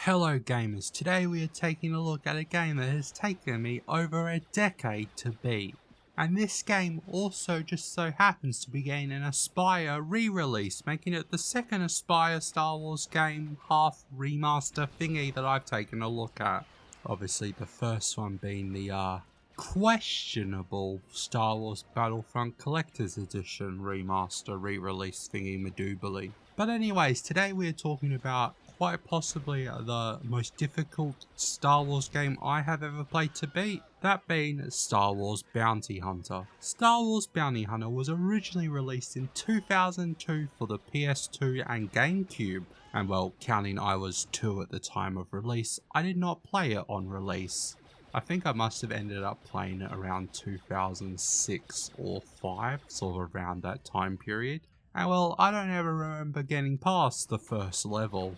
Hello gamers, today we are taking a look at a game that has taken me over a decade to beat. And this game also just so happens to be getting an Aspyr re-release, making it the second Aspyr Star Wars game half remaster thingy that I've taken a look at. Obviously the first one being the questionable Star Wars Battlefront Collector's Edition remaster re-release thingy madoobly. But anyways, today we are talking about quite possibly the most difficult Star Wars game I have ever played to beat, that being Star Wars Bounty Hunter. Star Wars Bounty Hunter was originally released in 2002 for the PS2 and GameCube, and well, counting I was 2 at the time of release, I did not play it on release. I think I must have ended up playing it around 2006 or 5, sort of around that time period. And well, I don't ever remember getting past the first level.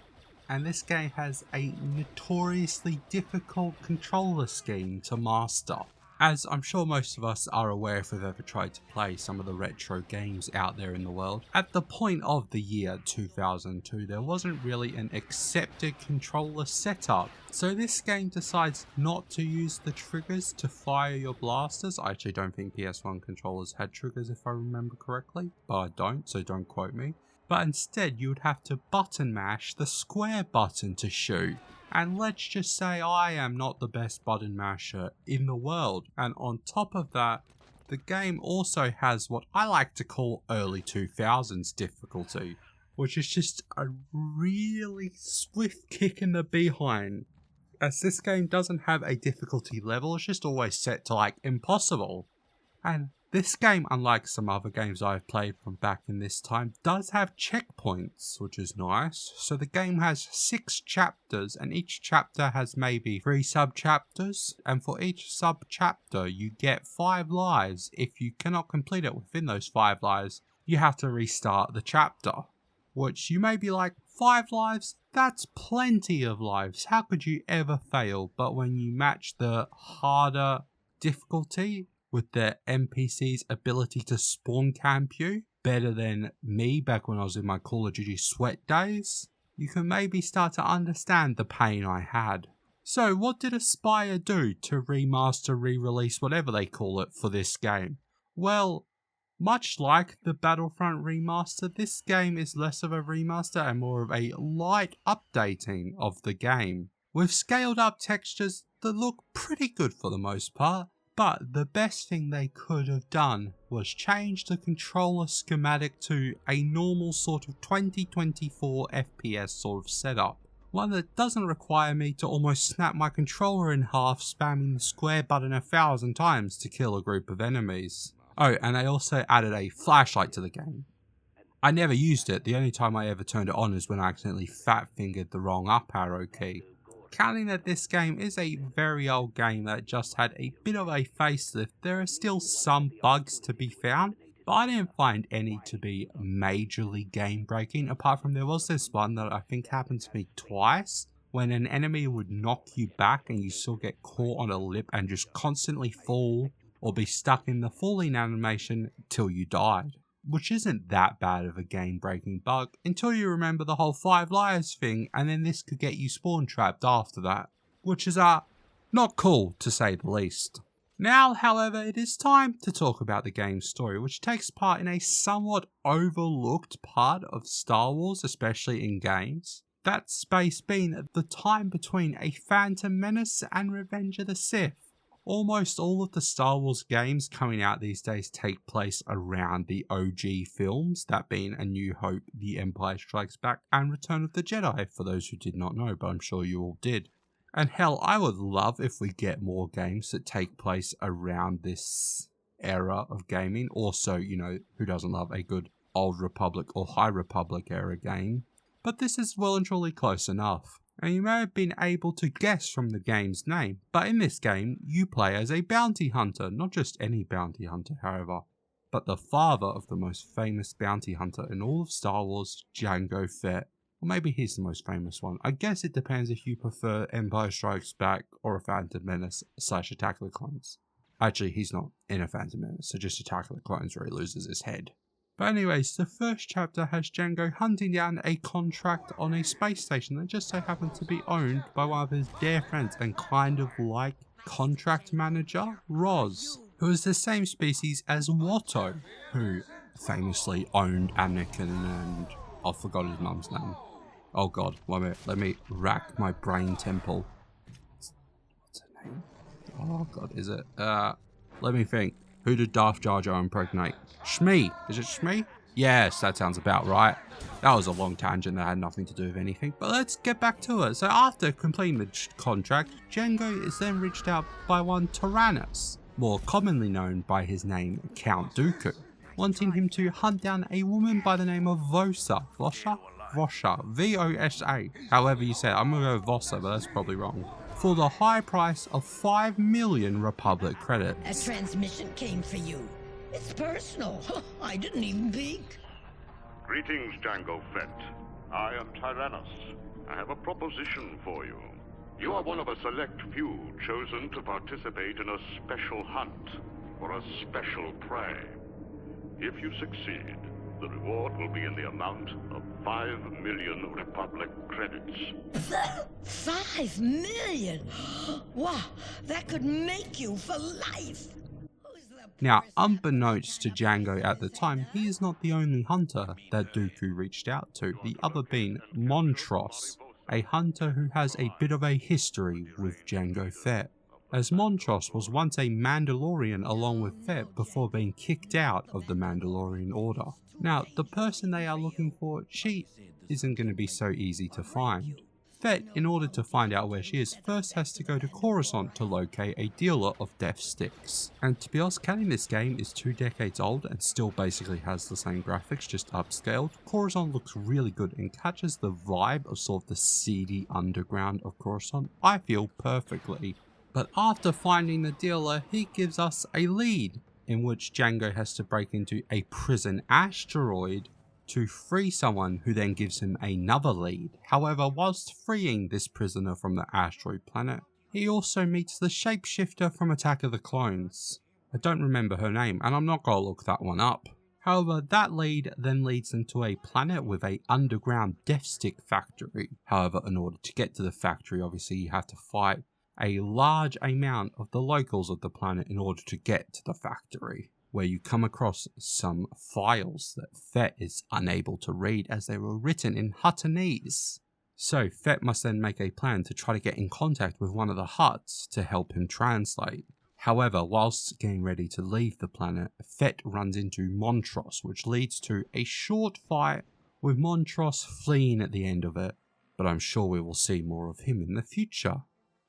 And this game has a notoriously difficult controller scheme to master. As I'm sure most of us are aware if we've ever tried to play some of the retro games out there in the world, at the point of the year 2002 there wasn't really an accepted controller setup. So this game decides not to use the triggers to fire your blasters. I actually don't think PS1 controllers had triggers if I remember correctly, but I don't, so don't quote me. But instead you would have to button mash the square button to shoot. And let's just say I am not the best button masher in the world. And on top of that, the game also has what I like to call early 2000s difficulty, which is just a really swift kick in the behind. As this game doesn't have a difficulty level, it's just always set to like impossible. And this game, unlike some other games I've played from back in this time, does have checkpoints, which is nice. So the game has 6 chapters, and each chapter has maybe 3 sub-chapters, and for each sub-chapter you get 5 lives. If you cannot complete it within those 5 lives, you have to restart the chapter. Which you may be like, 5 lives? That's plenty of lives, how could you ever fail? But when you match the harder difficulty with the NPC's ability to spawn camp you, better than me back when I was in my Call of Duty sweat days, you can maybe start to understand the pain I had. So what did Aspyr do to remaster, re-release, whatever they call it for this game? Well, much like the Battlefront remaster, this game is less of a remaster and more of a light updating of the game, with scaled up textures that look pretty good for the most part. But the best thing they could have done was change the controller schematic to a normal sort of 2024 FPS sort of setup. One that doesn't require me to almost snap my controller in half spamming the square button 1,000 times to kill a group of enemies. Oh, and they also added a flashlight to the game. I never used it, the only time I ever turned it on is when I accidentally fat fingered the wrong up arrow key. Counting that this game is a very old game that just had a bit of a facelift, there are still some bugs to be found, but I didn't find any to be majorly game breaking, apart from there was this one that I think happened to me twice, when an enemy would knock you back and you still get caught on a lip and just constantly fall or be stuck in the falling animation till you died. Which isn't that bad of a game-breaking bug until you remember the whole 5 lives thing, and then this could get you spawn-trapped after that. Which is not cool, to say the least. Now, however, it is time to talk about the game's story, which takes part in a somewhat overlooked part of Star Wars, especially in games. That space being the time between A Phantom Menace and Revenge of the Sith. Almost all of the Star Wars games coming out these days take place around the OG films, that being A New Hope, The Empire Strikes Back, and Return of the Jedi, for those who did not know, but I'm sure you all did. And hell, I would love if we get more games that take place around this era of gaming. Also, you know, who doesn't love a good Old Republic or High Republic era game? But this is well and truly close enough. And you may have been able to guess from the game's name, but in this game, you play as a bounty hunter, not just any bounty hunter however, but the father of the most famous bounty hunter in all of Star Wars, Jango Fett. Or maybe he's the most famous one. I guess it depends if you prefer Empire Strikes Back or A Phantom Menace / Attack of the Clones. Actually, he's not in A Phantom Menace, so just Attack of the Clones where he loses his head. But anyways, the first chapter has Django hunting down a contract on a space station that just so happened to be owned by one of his dear friends and kind of like contract manager, Roz, who is the same species as Watto, who famously owned Anakin and I forgot his mum's name. Oh god, let me rack my brain temple. What's her name? Oh god, is it? Let me think. Who did Darth Jar Jar impregnate? Shmi. Is it Shmi? Yes, that sounds about right. That was a long tangent that had nothing to do with anything, but let's get back to it. So after completing the contract, Django is then reached out by one Tyrannus, more commonly known by his name Count Dooku, wanting him to hunt down a woman by the name of Vosa. Vosa. V-O-S-A. However you say it. I'm gonna go Vosa, but that's probably wrong. For the high price of 5 million Republic credits. A transmission came for you. It's personal. I didn't even peek. Greetings, Jango Fett. I am Tyrannus. I have a proposition for you. You are one of a select few chosen to participate in a special hunt for a special prey. If you succeed, the reward will be in the amount of 5 million Republic credits. 5 million? Wow, that could make you for life. Now, unbeknownst to Django at the time, he is not the only hunter that Dooku reached out to, the other being Montross, a hunter who has a bit of a history with Jango Fett, as Montross was once a Mandalorian along with Fett before being kicked out of the Mandalorian Order. Now, the person they are looking for, she isn't going to be so easy to find. Fett, in order to find out where she is, first has to go to Coruscant to locate a dealer of death sticks. And to be honest, canon this game is 2 decades old and still basically has the same graphics, just upscaled. Coruscant looks really good and catches the vibe of sort of the seedy underground of Coruscant, I feel, perfectly. But after finding the dealer, he gives us a lead, in which Django has to break into a prison asteroid to free someone who then gives him another lead. However, whilst freeing this prisoner from the asteroid planet, he also meets the shapeshifter from Attack of the Clones. I don't remember her name, and I'm not going to look that one up. However, that lead then leads them to a planet with a underground death stick factory. However, in order to get to the factory, obviously you have to fight a large amount of the locals of the planet in order to get to the factory, where you come across some files that Fett is unable to read as they were written in Huttonese. So Fett must then make a plan to try to get in contact with one of the Hutts to help him translate. However, whilst getting ready to leave the planet, Fett runs into Montross, which leads to a short fight with Montross fleeing at the end of it, but I'm sure we will see more of him in the future.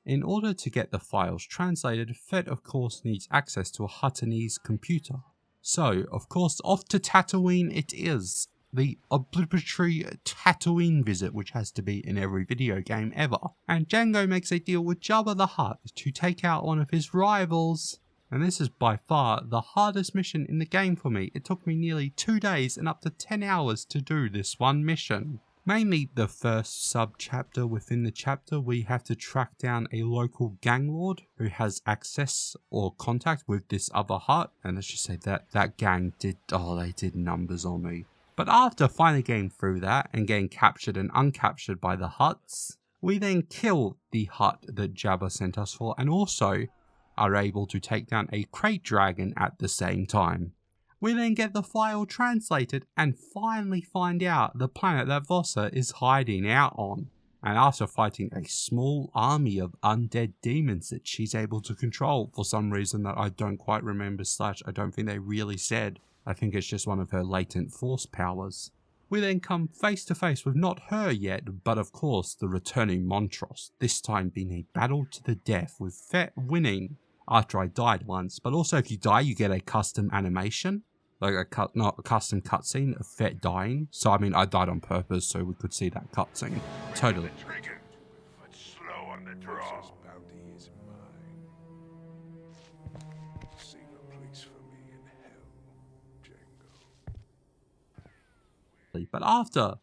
In order to get the files translated, Fett of course needs access to a Huttonese computer. So, of course, off to Tatooine it is. The obligatory Tatooine visit, which has to be in every video game ever. And Django makes a deal with Jabba the Hutt to take out one of his rivals. And this is by far the hardest mission in the game for me. It took me nearly 2 days and up to 10 hours to do this one mission. Mainly the first sub-chapter within the chapter, we have to track down a local gang lord who has access or contact with this other Hutt. And let's just say that gang did numbers on me. But after finally getting through that and getting captured and uncaptured by the Hutts, we then kill the Hutt that Jabba sent us for and also are able to take down a crate dragon at the same time. We then get the file translated and finally find out the planet that Vosa is hiding out on. And after fighting a small army of undead demons that she's able to control for some reason that I don't quite remember / I don't think they really said. I think it's just one of her latent force powers. We then come face to face with not her yet, but of course the returning Montross, this time being a battle to the death with Fett winning after I died once, but also if you die you get a custom animation. Like a custom cutscene of Fett dying. So I mean, I died on purpose so we could see that cutscene. Totally. But slow on the draw. Save a place for me in hell, Jango. But after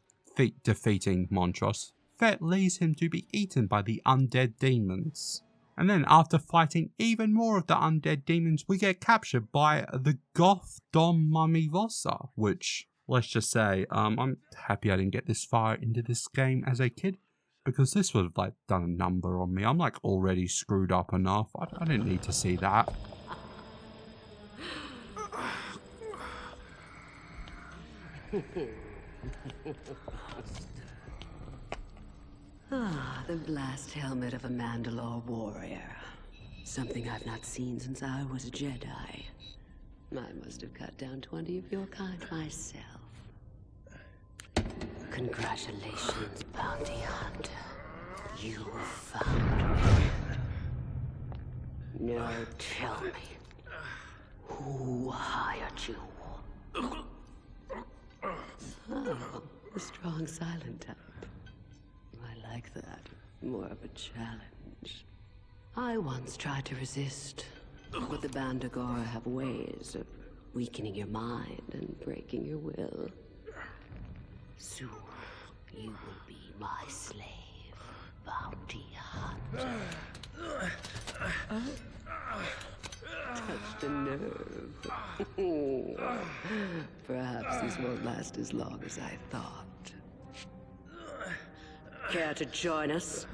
defeating Montross, Fett leaves him to be eaten by the undead demons. And then after fighting even more of the undead demons, we get captured by the Goth Dom Mummy Vossa, which, let's just say, I'm happy I didn't get this far into this game as a kid, because this would have like done a number on me. I'm like already screwed up enough. I didn't need to see that. The blast helmet of a Mandalore warrior. Something I've not seen since I was a Jedi. I must have cut down 20 of your kind myself. Congratulations, bounty hunter. You found me. Now tell me, who hired you? Oh, a strong silent type. I like that. More of a challenge. I once tried to resist, but the Bandagora have ways of weakening your mind and breaking your will. Soon, you will be my slave, bounty hunter. Touch the nerve. Perhaps this won't last as long as I thought. Care to join us?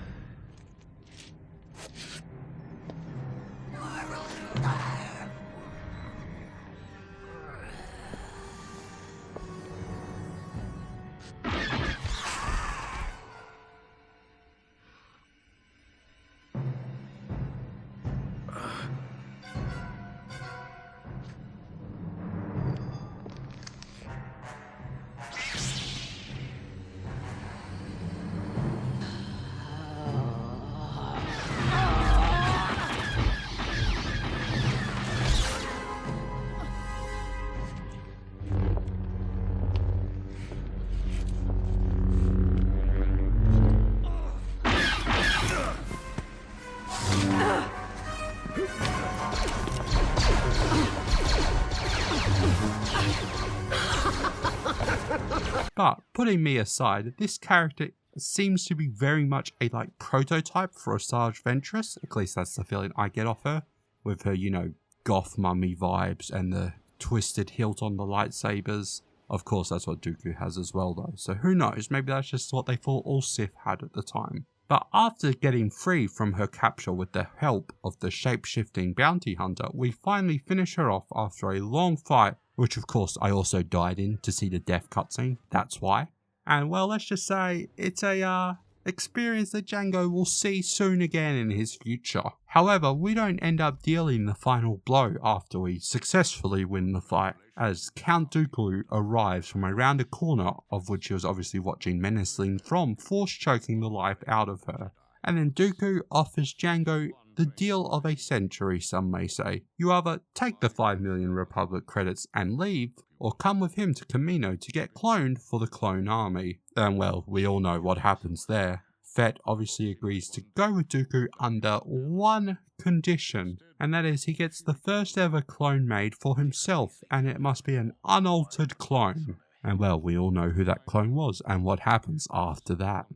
But putting me aside, this character seems to be very much a like prototype for a Sarge Ventress. At least that's the feeling I get off her, with her, you know, goth mummy vibes and the twisted hilt on the lightsabers. Of course, that's what Dooku has as well though, so who knows, maybe that's just what they thought all Sith had at the time. But after getting free from her capture with the help of the shape-shifting bounty hunter, we finally finish her off after a long fight, which of course I also died in to see the death cutscene, that's why. And well, let's just say it's a experience that Jango will see soon again in his future. However, we don't end up dealing the final blow after we successfully win the fight, as Count Dooku arrives from around a corner of which he was obviously watching menacingly from, force choking the life out of her. And then Dooku offers Jango the deal of a century, some may say. You either take the 5 million Republic credits and leave, or come with him to Kamino to get cloned for the clone army. And well, we all know what happens there. Fett obviously agrees to go with Dooku under one condition, and that is he gets the first ever clone made for himself, and it must be an unaltered clone. And well, we all know who that clone was and what happens after that.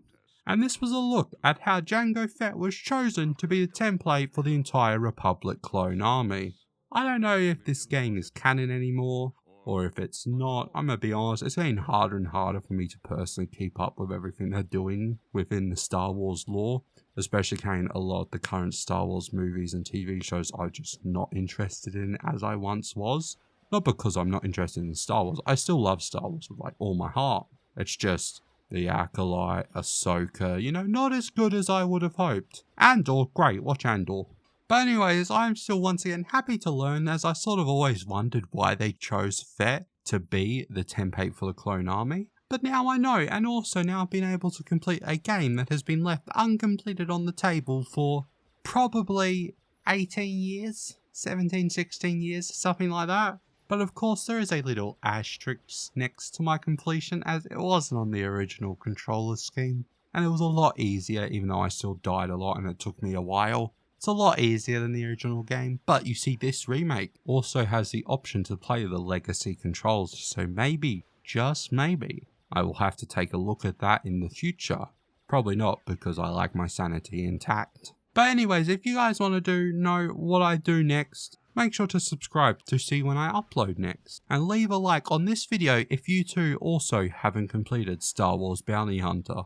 And this was a look at how Jango Fett was chosen to be the template for the entire Republic clone army. I don't know if this game is canon anymore, or if it's not. I'm gonna be honest, it's getting harder and harder for me to personally keep up with everything they're doing within the Star Wars lore, especially carrying a lot of the current Star Wars movies and TV shows I'm just not interested in as I once was. Not because I'm not interested in Star Wars, I still love Star Wars with like all my heart. It's just the Acolyte, Ahsoka, you know, not as good as I would have hoped. Andor, great, watch Andor. But anyways, I'm still once again happy to learn, as I sort of always wondered why they chose Fett to be the template for the clone army. But now I know, and also now I've been able to complete a game that has been left uncompleted on the table for probably 18 years, 17, 16 years, something like that. But of course there is a little asterisk next to my completion, as it wasn't on the original controller scheme. And it was a lot easier, even though I still died a lot and it took me a while. It's a lot easier than the original game, but you see this remake also has the option to play the legacy controls, so maybe, just maybe, I will have to take a look at that in the future. Probably not, because I like my sanity intact. But anyways, if you guys want to know what I do next, make sure to subscribe to see when I upload next. And leave a like on this video if you too also haven't completed Star Wars Bounty Hunter.